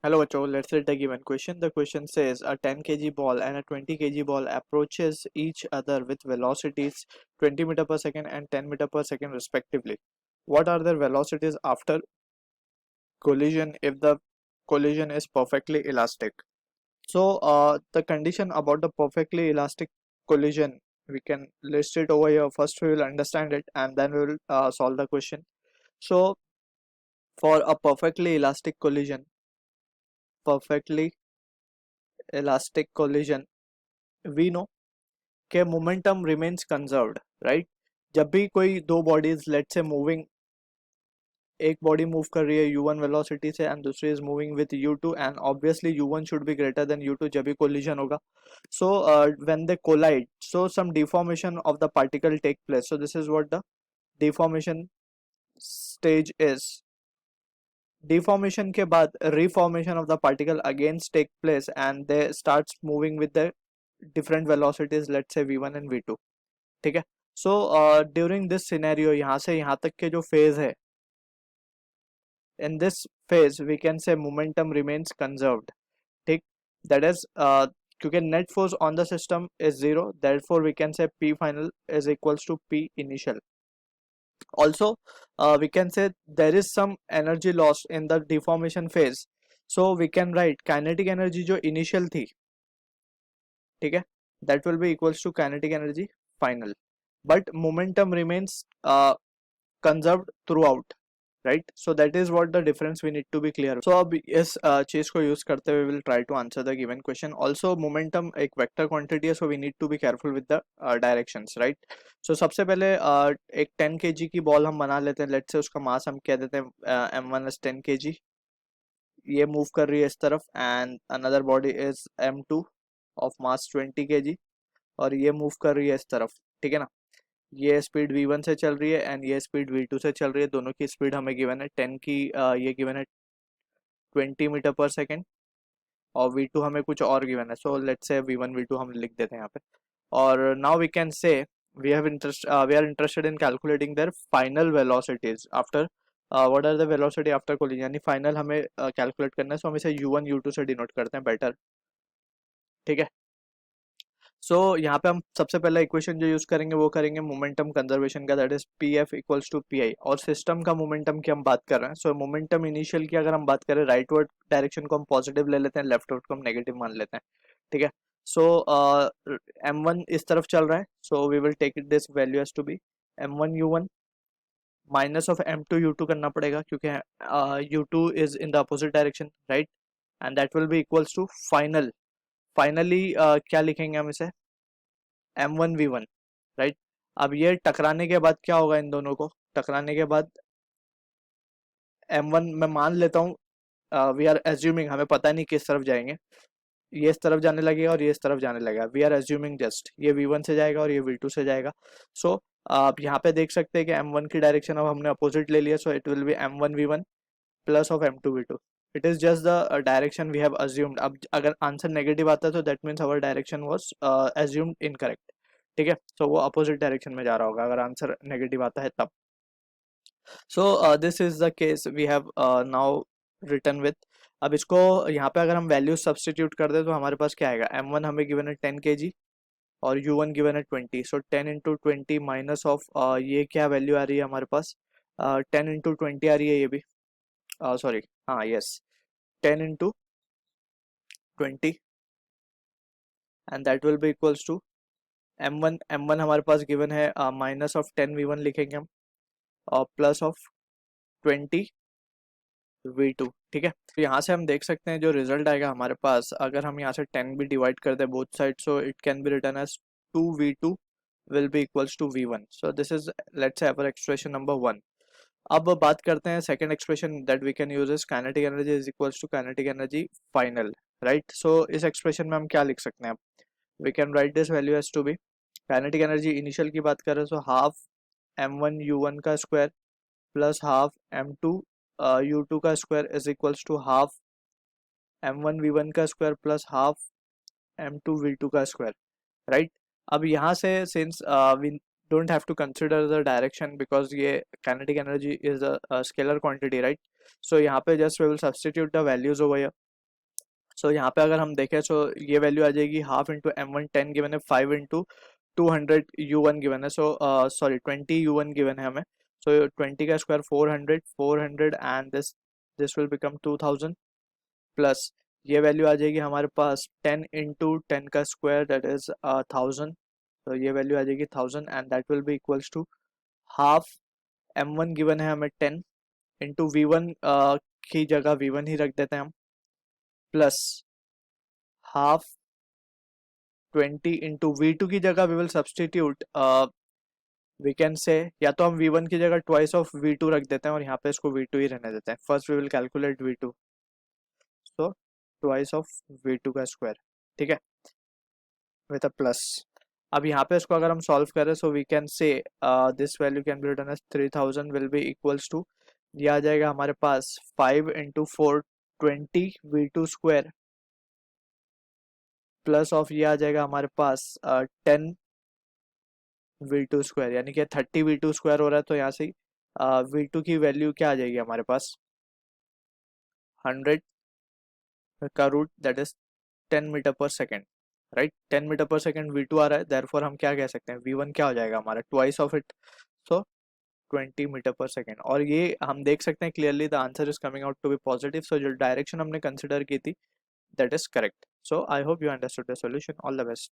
Hello, Bacho. Let's read the given question. The question says a 10 kg ball and a 20 kg ball approaches each other with velocities 20 meter per second and 10 meter per second respectively. What are their velocities after collision if the collision is perfectly elastic? So, the condition about the perfectly elastic collision, we can list it over here. First, we will understand it and then we will solve the question. So, for a perfectly elastic collision, we know कि momentum remains conserved, right. जब भी कोई दो bodies let's say moving, एक body move कर रही है u1 velocity से एंड दूसरी is moving with u2 and obviously u1 should be greater than u2 जब भी कोलिजन होगा. So when they collide, so some deformation of the particle take place. So this is what the deformation stage is. Deformation के बाद reformation of the particle against take place and they starts moving with the different velocities, let's say v1 and v2. ठीक है. So during this scenario, यहाँ से यहाँ तक के जो फेज है, in this phase we can say momentum remains conserved. ठीक. दैट इज क्योंकि net force on the system is zero, therefore we can say p final is equals to p initial. Also, we can say there is some energy lost in the deformation phase, so we can write kinetic energy जो initial थी, ठीक है, that will be equals to kinetic energy final, but momentum remains conserved throughout, right? So that is what the difference we need to be clear. So अब इस चीज को use करते हुए will try to answer the given question. Also momentum एक vector quantity है, so we need to be careful with the directions, right? So सबसे पहले एक 10 kg की बॉल हम बना लेते हैं. लेट्स से उसका मास हम कह देते हैं m1 is 10 kg. ये मूव कर रही है इस तरफ and another body is m2 of mass 20 kg और ये मूव कर रही है इस तरफ. ठीक है ना. ये स्पीड v1 से चल रही है एंड ये स्पीड v2 से चल रही है. दोनों की स्पीड हमें गिवन है 10 की, ये गिवन है 20 मीटर पर सेकेंड और v2 हमें कुछ और गिवन है. So let's say v1 v2 हम लिख देते हैं यहाँ पे. और now we can say we are interested in calculating their final velocities after what are the velocity after collision, यानी फाइनल हमें कैलकुलेट करना है. सो हम इसे u1 u2 से डिनोट करते हैं बेटर. ठीक है. सो यहाँ पे हम सबसे पहला इक्वेशन जो यूज करेंगे वो करेंगे मोमेंटम कंजर्वेशन का, that is p f equals to p i. और सिस्टम का मोमेंटम की हम बात कर रहे हैं. सो मोमेंटम इनिशियल की अगर हम बात करें, राइट वर्ड डायरेक्शन को हम पॉजिटिव ले लेते हैं, लेफ्ट वर्ड को हम नेगेटिव मान लेते हैं. ठीक है. सो एम वन इस तरफ चल रहा है, so we will take it this value as to be m1 u1 minus of m2 u2 करना पड़ेगा क्योंकि u2 is in the opposite direction, right. And that will be equals to finally क्या लिखेंगे हम इसे, m1 v1, राइट. अब ये टकराने के बाद क्या होगा, इन दोनों को टकराने के बाद m1 मैं मान लेता हूँ, वी आर एज्यूमिंग, हमें पता नहीं किस तरफ जाएंगे, ये इस तरफ जाने लगेगा और ये इस तरफ जाने लगेगा. वी आर एज्यूमिंग जस्ट ये v1 से जाएगा और ये v2 से जाएगा. सो आप यहाँ पे देख सकते हैं कि m1 की डायरेक्शन अब हमने अपोजिट ले लिया, so it will be m1 v1 plus of m2 v2. It is just the direction we have assumed. अब अगर आंसर नेगेटिव आता है तो that means our direction was assumed incorrect. ठीक है. सो वो अपोजिट डायरेक्शन में जा रहा होगा अगर आंसर नेगेटिव आता है तब. So this is the case we have now written with. अब इसको यहाँ पे अगर हम वैल्यू सब्सटीट्यूट कर दे तो हमारे पास क्या आएगा, m1 हमें गिवन है 10 kg और u1 गिवन है 20. सो 10 इंटू 20 माइनस ऑफ ये क्या वैल्यू आ रही है हमारे पास, 10 इंटू 20 आ रही है ये भी, सॉरी, हाँ yes, 10 into 20 and that will be equals to m1 हमारे पास गिवन है माइनस ऑफ 10 v1 लिखेंगे हम और प्लस ऑफ 20 v2. ठीक है. तो यहाँ से हम देख सकते हैं जो रिजल्ट आएगा हमारे पास, अगर हम यहाँ से 10 भी डिवाइड कर दें both side, so it can be written as 2v2 will be equals to v1. so this is, let's say, our expression number 1. अब बात करते हैं second expression that we can use is kinetic energy is equals to kinetic energy final, right. So इस expression में हम क्या लिख सकते हैं, we can write this value as to be kinetic energy initial की बात करें तो हाफ m1 u1 का square plus half m2 u2 का square is equals to half m1 v1 का square plus half m2 v2 का square, right. अब यहाँ से since we don't have to consider the direction because ये kinetic energy is a scalar quantity, right. So यहाँ पे just we will substitute the values over here. So यहाँ पे अगर हम देखें तो ये वैल्यू आ जाएगी हाफ इंटू M1 10 गिवन है, 5 इंटू 200 U1 गिवन है, सो सॉरी 20 U1 गिवन है हमें, सो 20 का square 400 and this will become 2000 plus ये वैल्यू आ जाएगी हमारे पास 10 इंटू 10 का स्क्वायर दैट इज 1000, तो ये वैल्यू आ जाएगी 1000 and that will be equals to half M1 given है हमें 10 इंटू V1 की जगह V1 ही रख देते हैं हम, प्लस हाफ 20 इंटू V2 की जगह we will substitute, we can say या तो हम V1 की जगह ट्वाइस ऑफ V2 रख देते हैं और यहाँ पे इसको V2 ही रहने देते हैं, first we will calculate V2, so twice of V2 का स्क्वायर, ठीक है, विद अ प्लस। अब यहाँ पे इसको अगर हम सॉल्व करें so we can say this value can be written as 3000 will be equals to, ये आ जाएगा हमारे पास 5 into 4 20 V2 square plus of ये आ जाएगा हमारे पास 10 V2 स्क्वायर, यानी कि 30 V2 स्क्वायर हो रहा है, तो यहाँ से V2 की वैल्यू क्या आ जाएगी हमारे पास 100 का root that is 10 metre per second, right, 10 metre per second V2 आ रहा है, देयरफॉर हम क्या कह सकते हैं V1 क्या हो जाएगा हमारा twice of it, so 20 meter per second, और ये हम देख सकते हैं clearly the answer is coming out to be positive, so जो डायरेक्शन हमने कंसिडर की थी that is correct. So I hope you understood the solution, all the best.